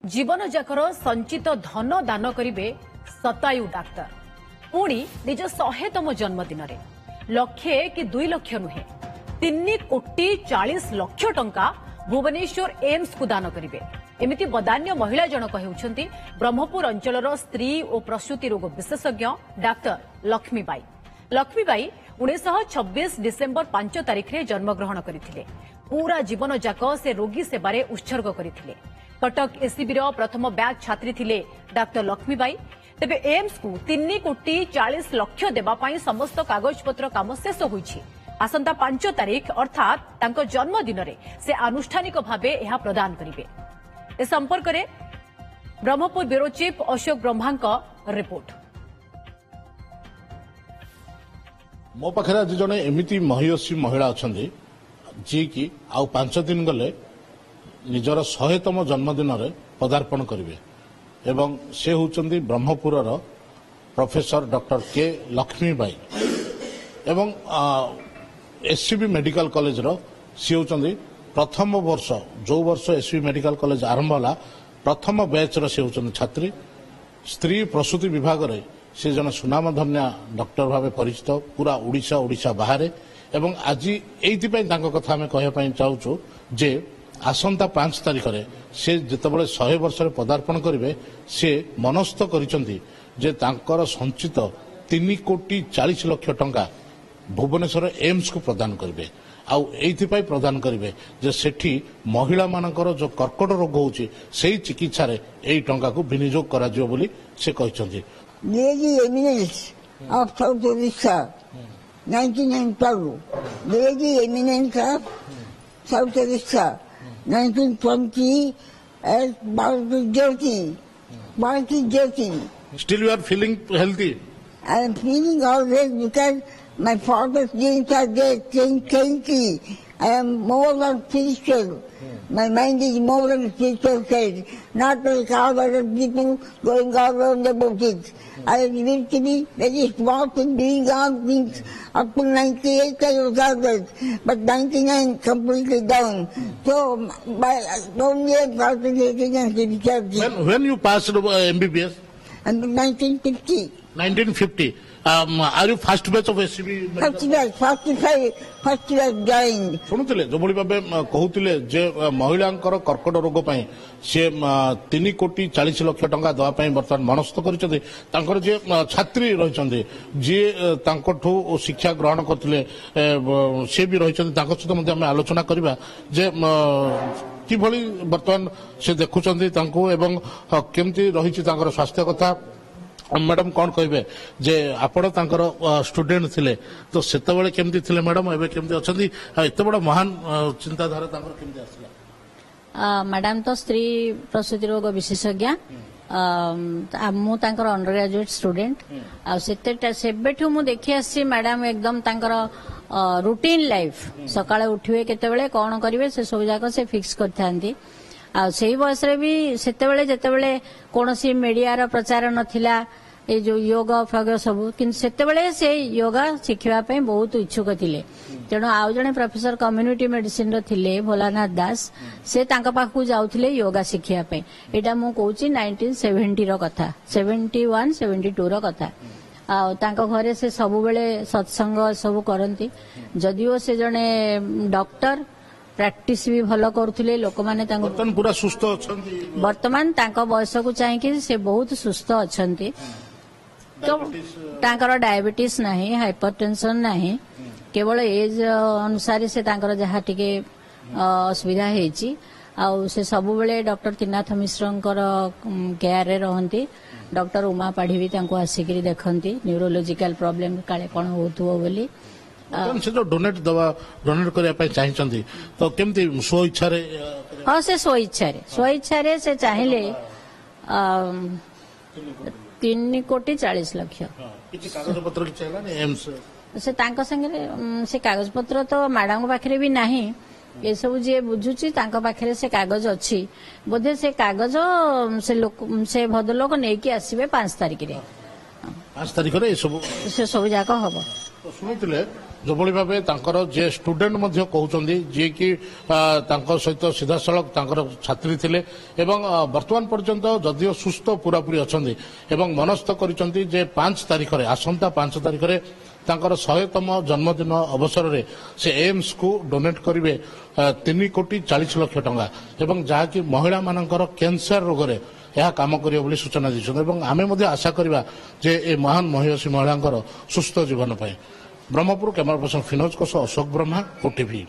जीवन जाकर संचित धन दान करिवे शतायु डाक्तर पुणी निज 100तम जन्मदिन लक्षे कि 2 लाख नुहे 3,40 लाख टंका भुवनेश्वर एम्स को दान करिवे एमिति बदान्य महिला जनक हेउछंती ब्रह्मपुर अंचलर स्त्री और प्रसूति रोग विशेषज्ञ डाक्तर लक्ष्मीबाई। लक्ष्मीबाई 1926 डिसेम्बर 5 तारिख रे जन्मग्रहण करथिले। पूरा जीवन जाक से रोगी सेवारे उत्सर्ग करथिले। कटक एसीबी प्रथम बैच छात्री थिले डाक्टर लक्ष्मीबाई। तेबे एम्स को 3,40 लाख देवाई समस्त कागजपत्र काम शेष होईछि। आसंता 5 तारिख अर्थात तांको जन्मदिन से आनुष्ठानिक भावे यह प्रदान करिवे। ए संपर्क में Brahmapur bureau chief Ashok Brahma report. मो पाखे आज जड़े एमती महिषी महिला अच्छा जी की आउ 5 दिन गले निजर 100तम जन्मदिन पदार्पण करेंगे एवं से होचंदी ब्रह्मपुर प्रोफेसर डॉक्टर के लक्ष्मीबाई एवं एससीबी मेडिकल कॉलेज सी होचंदी प्रथम वर्ष जो वर्ष एससीबी मेडिकल कॉलेज आरंभ होला प्रथम बैच सी होचंदी छात्री। स्त्री प्रसूति विभाग रे से जन सुनामधन्य डॉक्टर भाव परिचित पूरा ओडिशा बाहर एवं आज एइथिपई तांको कथा आमे कहया चाहूँ जे आसंता 5 तारिख रे से जितेबाला 100 वर्ष पदार्पण करेंगे से मनस्थ करिसेंती जे तांकर संचित 3,40 लाख टंका भुवनेश्वर एम्स को प्रदान करेंगे आउ एइथिपई प्रदान करेंगे जे सेठी महिला मानकर जो कर्कट रोग होउची सेही चिकित्सा रे एई टंका को विनियोग करा जियो बोली से कहिसेंती। Lady Eminence of South Odisha, 1992. Lady Eminence of South Odisha, 1920 as Bharati Jyoti. Still you are feeling healthy? I am feeling always because my father's genes are there, changing. I am more than spiritual. My mind is more than spiritual side. Not like all other people going all around about it. I lived to be very smart in doing all things. Up to 98 I was always, but 99 completely down. So by only concentrating and spirituality. When you passed MBBS? And 1950. 1950. Are you first batch of SCB? First batch joined. शुणुले जो भाई भाव कहते जे महिला कर्कट रोग सी 3,40 लाख टंका दवाई बर्तमान मनस्थ कर जे छात्री रही जी शिक्षा ग्रहण करते सी भी रही सहित आम आलोचना करवा जे किभली बर्तमान से देखुंत एवं केमती रही स्वास्थ्य कथा। मैडम कौन कहे जे आपण तांकर स्टूडेंट थिले तो सेतबेले केमती थिले मैडम एबे केमती अछंती एते बड़ महान चिंताधारा तांकर केमती आसला? मैडम तो स्त्री प्रसूति रोग विशेषज्ञ मु तांकर अंडर ग्रेजुएट स्टूडेंट आ सेबेठु मु देखि आसी मैडम एकदम तांकर रूटीन लाइफ सकाळे उठिवे केतेबेले कोन करिवे से सब जाक से फिक्स करथांती। से बयस भी जितेबले कौन सी मीडिया प्रचार नथिला ये जो योगा फग सब किंतु से योगा शिखिबा बहुत इच्छुक थिले तेणु आउ जने प्रोफेसर कम्युनिटी मेडिसिन रो थिले भोलानाथ दास से तांका पाखु जाउथिले योगा शिखिबा एटा मु कहूची 1970 रो कथा 71 72 रो कथा। तांका घरे से सब बेले सत्संग सब करंती जदिओ से जने डॉक्टर प्रैक्टिस भी भल करुले लोक माने पूरा सुस्थ अछंती वर्तमान तांका बयस को चाहिए से बहुत सुस्थ अछंती तो तांकर डायबिटीज नाही हाइपरटेंशन नाही केवल एज अनुसार से तांकर जहा टिके असुविधा हेची आ से सब बेले डॉक्टर त्रिनाथ मिश्रंकर केयर रे रहंती डॉक्टर उमा पाढ़ी भी तांको आसिकरी देखंती न्यूरोलॉजिकल प्रॉब्लम काले कोन होतुओ बोली से जो डोनेट करने चाहिए तो केमती स्व इच्छा हाँ से स्व इच्छा से चाहिए 3,40 लाख कागज पत्र से तांको संगे से कागज पत्र तो मैडम पाखे भी नहीं ये सब जी बुझुची पाखे से कागज अच्छी बोधे से कागज से भद्रलोक नहीं कि आसवे 5 तारिख 5 तारिख सब जाक हम शुणुले যেভাবে ভাবে তাଙ୍କର যে স্টুডেଣ୍ଟ ମଧ୍ୟ କହୁଛନ୍ତି ଯିଏକି ତାଙ୍କ ସହିତ ସିଧାସଳଖ ତାଙ୍କର ଛାତ୍ରୀ ଥିଲେ ଏବଂ ବର୍ତ୍ତମାନ ପର୍ଯ୍ୟନ୍ତ ଯଦିଓ ସୁସ୍ଥ ପୁରାପୁରି ଅଛନ୍ତି ଏବଂ ମନସ୍ଥ କରିଛନ୍ତି ଯେ 5 ତାରିଖରେ ଆସନ୍ତା 5 ତାରିଖରେ ତାଙ୍କର 100ତମ ଜନ୍ମଦିନ ଅବସରରେ ସେ ଏମ୍ସକୁ ଡୋନେଟ୍ କରିବେ 3,40,00,000 ଟଙ୍କା ଏବଂ ଯାହାକି ମହିଳାମାନଙ୍କର କ୍ୟାନ୍ସର ରୋଗରେ ଏହା କାମ କରିବ ବୋଲି ସୂଚନା ଦେଇଛନ୍ତି ଏବଂ ଆମେ ମଧ୍ୟ ଆଶା କରିବା ଯେ ଏ ମହାନ ମହିୟସୀ ମହିଳାଙ୍କର ସୁସ୍ଥ ଜୀବନ ପାଇଁ। ବ୍ରହ୍ମପୁର କ୍ୟାମେରା ପର୍ସନ ଫିନୋଜଙ୍କ ସହ ଅଶୋକ ବ୍ରହ୍ମା, OTV।